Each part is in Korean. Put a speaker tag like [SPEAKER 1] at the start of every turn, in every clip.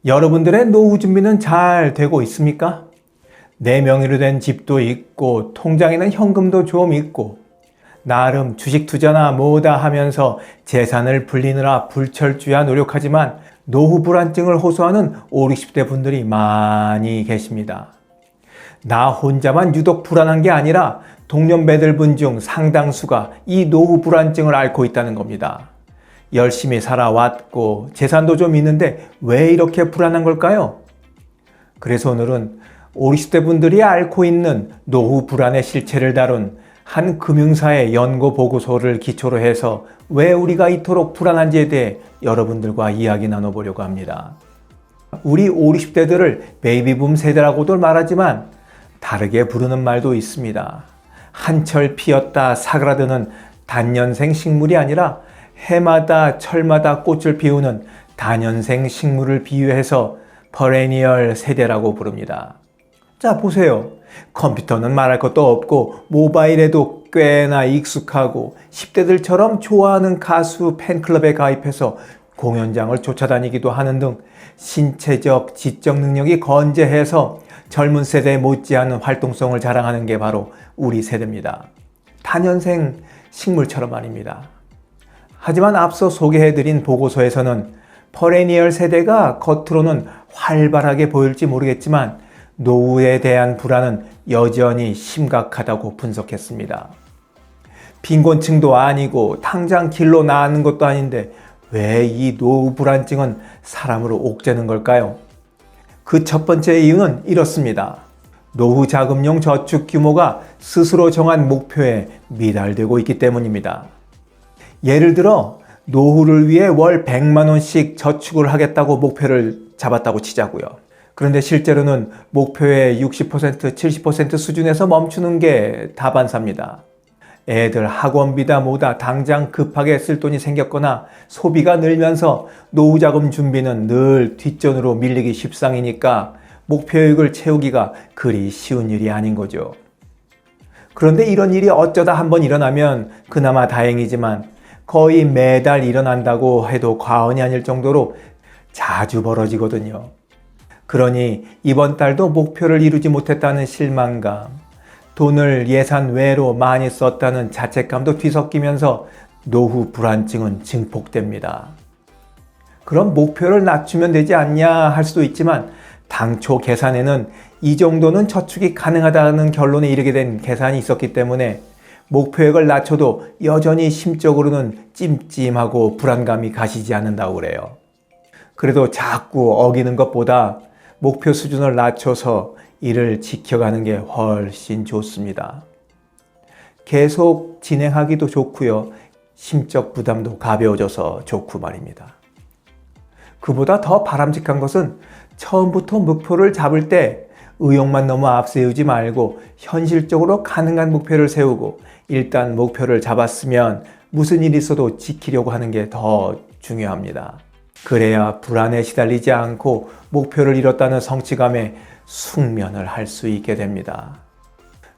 [SPEAKER 1] 여러분들의 노후 준비는 잘 되고 있습니까? 내 명의로 된 집도 있고 통장에는 현금도 좀 있고 나름 주식 투자나 뭐다 하면서 재산을 불리느라 불철주야 노력하지만 노후 불안증을 호소하는 50, 60대 분들이 많이 계십니다. 나 혼자만 유독 불안한 게 아니라 동년배들 중 상당수가 이 노후 불안증을 앓고 있다는 겁니다. 열심히 살아왔고 재산도 좀 있는데 왜 이렇게 불안한 걸까요? 그래서 오늘은 50, 60대 분들이 앓고 있는 노후 불안의 실체를 다룬 한 금융사의 연구 보고서를 기초로 해서 왜 우리가 이토록 불안한지에 대해 여러분들과 이야기 나눠보려고 합니다. 우리 50, 60대들을 베이비붐 세대라고도 말하지만 다르게 부르는 말도 있습니다. 한철 피었다 사그라드는 단년생 식물이 아니라 해마다 철마다 꽃을 피우는 다년생 식물을 비유해서 퍼레니얼 세대라고 부릅니다. 자, 보세요. 컴퓨터는 말할 것도 없고 모바일에도 꽤나 익숙하고 10대들처럼 좋아하는 가수 팬클럽에 가입해서 공연장을 쫓아다니기도 하는 등 신체적, 지적 능력이 건재해서 젊은 세대에 못지않은 활동성을 자랑하는 게 바로 우리 세대입니다. 다년생 식물처럼 말입니다. 하지만 앞서 소개해드린 보고서에서는 퍼레니얼 세대가 겉으로는 활발하게 보일지 모르겠지만 노후에 대한 불안은 여전히 심각하다고 분석했습니다. 빈곤층도 아니고 당장 길로 나가는 것도 아닌데 왜 이 노후 불안증은 사람을 옥죄는 걸까요? 그 첫 번째 이유는 이렇습니다. 노후 자금용 저축 규모가 스스로 정한 목표에 미달되고 있기 때문입니다. 예를 들어 노후를 위해 월 100만 원씩 저축을 하겠다고 목표를 잡았다고 치자고요. 그런데 실제로는 목표의 60%, 70% 수준에서 멈추는 게 다반사입니다. 애들 학원비다 뭐다 당장 급하게 쓸 돈이 생겼거나 소비가 늘면서 노후 자금 준비는 늘 뒷전으로 밀리기 십상이니까 목표액을 채우기가 그리 쉬운 일이 아닌 거죠. 그런데 이런 일이 어쩌다 한번 일어나면 그나마 다행이지만 거의 매달 일어난다고 해도 과언이 아닐 정도로 자주 벌어지거든요. 그러니 이번 달도 목표를 이루지 못했다는 실망감, 돈을 예산 외로 많이 썼다는 자책감도 뒤섞이면서 노후 불안증은 증폭됩니다. 그럼 목표를 낮추면 되지 않냐 할 수도 있지만 당초 계산에는 이 정도는 저축이 가능하다는 결론에 이르게 된 계산이 있었기 때문에 목표액을 낮춰도 여전히 심적으로는 찜찜하고 불안감이 가시지 않는다고 그래요. 그래도 자꾸 어기는 것보다 목표 수준을 낮춰서 이를 지켜가는 게 훨씬 좋습니다. 계속 진행하기도 좋고요. 심적 부담도 가벼워져서 좋고 말입니다. 그보다 더 바람직한 것은 처음부터 목표를 잡을 때 의욕만 너무 앞세우지 말고 현실적으로 가능한 목표를 세우고 일단 목표를 잡았으면 무슨 일이 있어도 지키려고 하는 게 더 중요합니다. 그래야 불안에 시달리지 않고 목표를 이뤘다는 성취감에 숙면을 할 수 있게 됩니다.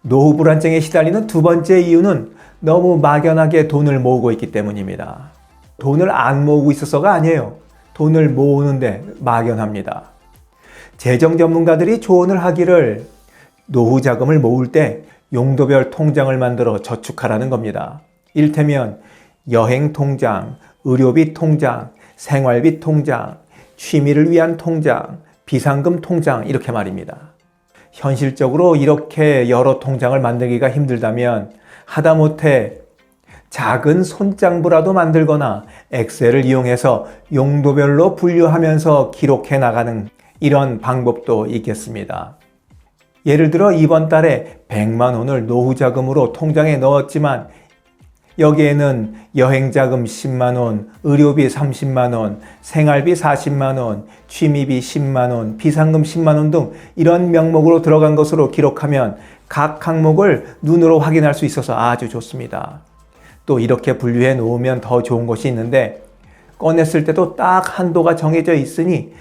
[SPEAKER 1] 노후 불안증에 시달리는 두 번째 이유는 너무 막연하게 돈을 모으고 있기 때문입니다. 돈을 안 모으고 있어서가 아니에요. 돈을 모으는데 막연합니다. 재정 전문가들이 조언을 하기를 노후 자금을 모을 때 용도별 통장을 만들어 저축하라는 겁니다. 이를테면 여행 통장, 의료비 통장, 생활비 통장, 취미를 위한 통장, 비상금 통장 이렇게 말입니다. 현실적으로 이렇게 여러 통장을 만들기가 힘들다면 하다못해 작은 손장부라도 만들거나 엑셀을 이용해서 용도별로 분류하면서 기록해 나가는 이런 방법도 있겠습니다. 예를 들어 이번 달에 100만 원을 노후 자금으로 통장에 넣었지만 여기에는 여행자금 10만 원, 의료비 30만 원, 생활비 40만 원, 취미비 10만 원, 비상금 10만 원 등 이런 명목으로 들어간 것으로 기록하면 각 항목을 눈으로 확인할 수 있어서 아주 좋습니다. 또 이렇게 분류해 놓으면 더 좋은 것이 있는데 꺼냈을 때도 딱 한도가 정해져 있으니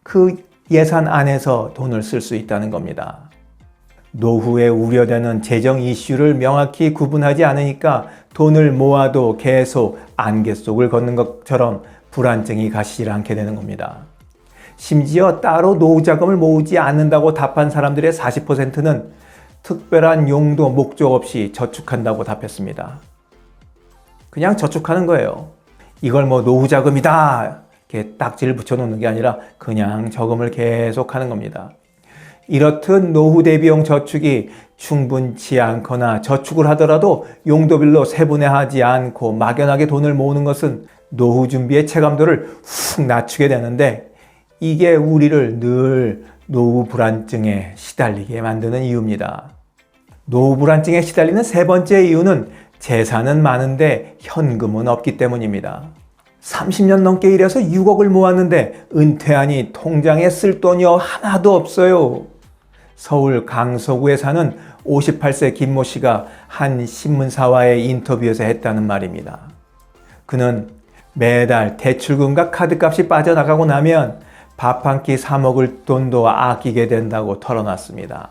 [SPEAKER 1] 그 예산 안에서 돈을 쓸 수 있다는 겁니다. 노후에 우려되는 재정 이슈를 명확히 구분하지 않으니까 돈을 모아도 계속 안개 속을 걷는 것처럼 불안증이 가시질 않게 되는 겁니다. 심지어 따로 노후자금을 모으지 않는다고 답한 사람들의 40%는 특별한 용도 목적 없이 저축한다고 답했습니다. 그냥 저축하는 거예요. 이걸 뭐 노후자금이다 이렇게 딱지를 붙여놓는 게 아니라 그냥 저금을 계속하는 겁니다. 이렇듯 노후 대비용 저축이 충분치 않거나 저축을 하더라도 용도별로 세분화하지 않고 막연하게 돈을 모으는 것은 노후 준비의 체감도를 훅 낮추게 되는데, 이게 우리를 늘 노후 불안증에 시달리게 만드는 이유입니다. 노후 불안증에 시달리는 세 번째 이유는 재산은 많은데 현금은 없기 때문입니다. 30년 넘게 일해서 6억을 모았는데 은퇴하니 통장에 쓸 돈이 하나도 없어요. 서울 강서구에 사는 58세 김모 씨가 한 신문사와의 인터뷰에서 했다는 말입니다. 그는 매달 대출금과 카드값이 빠져나가고 나면 밥 한 끼 사 먹을 돈도 아끼게 된다고 털어놨습니다.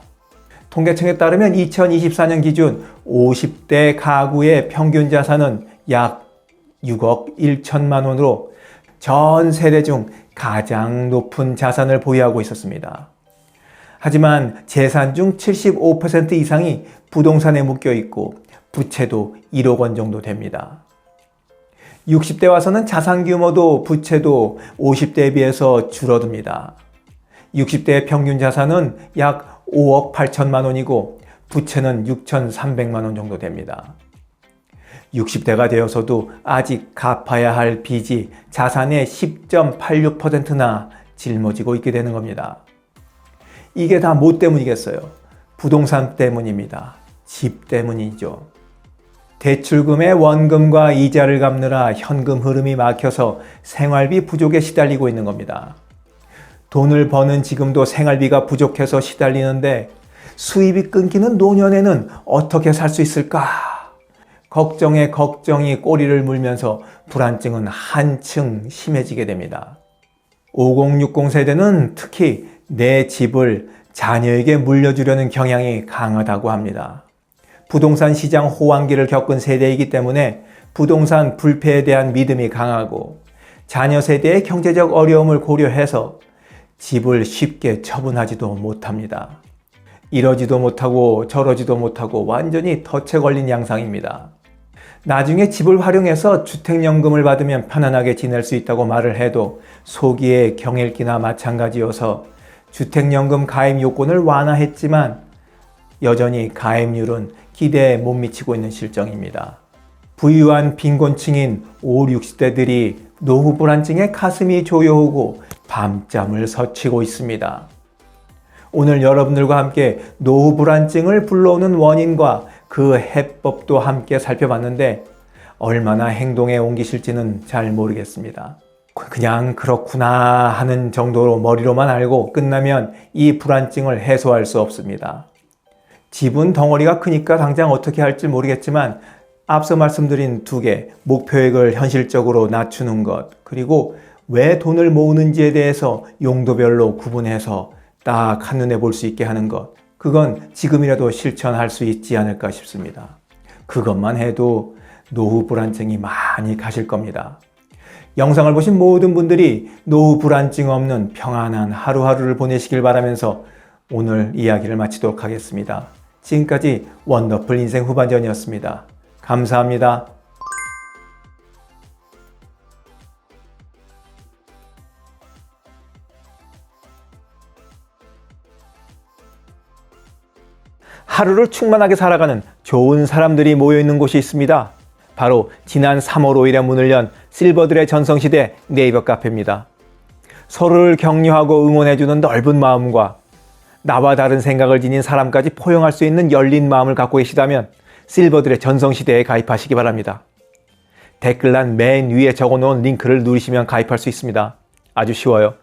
[SPEAKER 1] 통계청에 따르면 2024년 기준 50대 가구의 평균 자산은 약 6억 1천만 원으로 전 세대 중 가장 높은 자산을 보유하고 있었습니다. 하지만 재산 중 75% 이상이 부동산에 묶여 있고 부채도 1억 원 정도 됩니다. 60대 와서는 자산 규모도 부채도 50대에 비해서 줄어듭니다. 60대의 평균 자산은 약 5억 8천만 원이고 부채는 6,300만 원 정도 됩니다. 60대가 되어서도 아직 갚아야 할 빚이 자산의 10.86%나 짊어지고 있게 되는 겁니다. 이게 다 뭐 때문이겠어요? 부동산 때문입니다. 집 때문이죠. 대출금의 원금과 이자를 갚느라 현금 흐름이 막혀서 생활비 부족에 시달리고 있는 겁니다. 돈을 버는 지금도 생활비가 부족해서 시달리는데 수입이 끊기는 노년에는 어떻게 살 수 있을까? 걱정에 걱정이 꼬리를 물면서 불안증은 한층 심해지게 됩니다. 5060 세대는 특히 내 집을 자녀에게 물려주려는 경향이 강하다고 합니다. 부동산 시장 호황기를 겪은 세대이기 때문에 부동산 불패에 대한 믿음이 강하고 자녀 세대의 경제적 어려움을 고려해서 집을 쉽게 처분하지도 못합니다. 이러지도 못하고 저러지도 못하고 완전히 덫에 걸린 양상입니다. 나중에 집을 활용해서 주택연금을 받으면 편안하게 지낼 수 있다고 말을 해도 소기의 경읽기나 마찬가지여서 주택연금 가입 요건을 완화했지만 여전히 가입률은 기대에 못 미치고 있는 실정입니다. 부유한 빈곤층인 50, 60대들이 노후 불안증에 가슴이 조여오고 밤잠을 설치고 있습니다. 오늘 여러분들과 함께 노후 불안증을 불러오는 원인과 그 해법도 함께 살펴봤는데 얼마나 행동에 옮기실지는 잘 모르겠습니다. 그냥 그렇구나 하는 정도로 머리로만 알고 끝나면 이 불안증을 해소할 수 없습니다. 집은 덩어리가 크니까 당장 어떻게 할지 모르겠지만 앞서 말씀드린 두 개, 목표액을 현실적으로 낮추는 것, 그리고 왜 돈을 모으는지에 대해서 용도별로 구분해서 딱 한눈에 볼 수 있게 하는 것, 그건 지금이라도 실천할 수 있지 않을까 싶습니다. 그것만 해도 노후 불안증이 많이 가실 겁니다. 영상을 보신 모든 분들이 노후 불안증 없는 평안한 하루하루를 보내시길 바라면서 오늘 이야기를 마치도록 하겠습니다. 지금까지 원더풀 인생 후반전이었습니다. 감사합니다. 하루를 충만하게 살아가는 좋은 사람들이 모여있는 곳이 있습니다. 바로 지난 3월 5일에 문을 연 실버들의 전성시대 네이버 카페입니다. 서로를 격려하고 응원해주는 넓은 마음과 나와 다른 생각을 지닌 사람까지 포용할 수 있는 열린 마음을 갖고 계시다면 실버들의 전성시대에 가입하시기 바랍니다. 댓글란 맨 위에 적어놓은 링크를 누르시면 가입할 수 있습니다. 아주 쉬워요.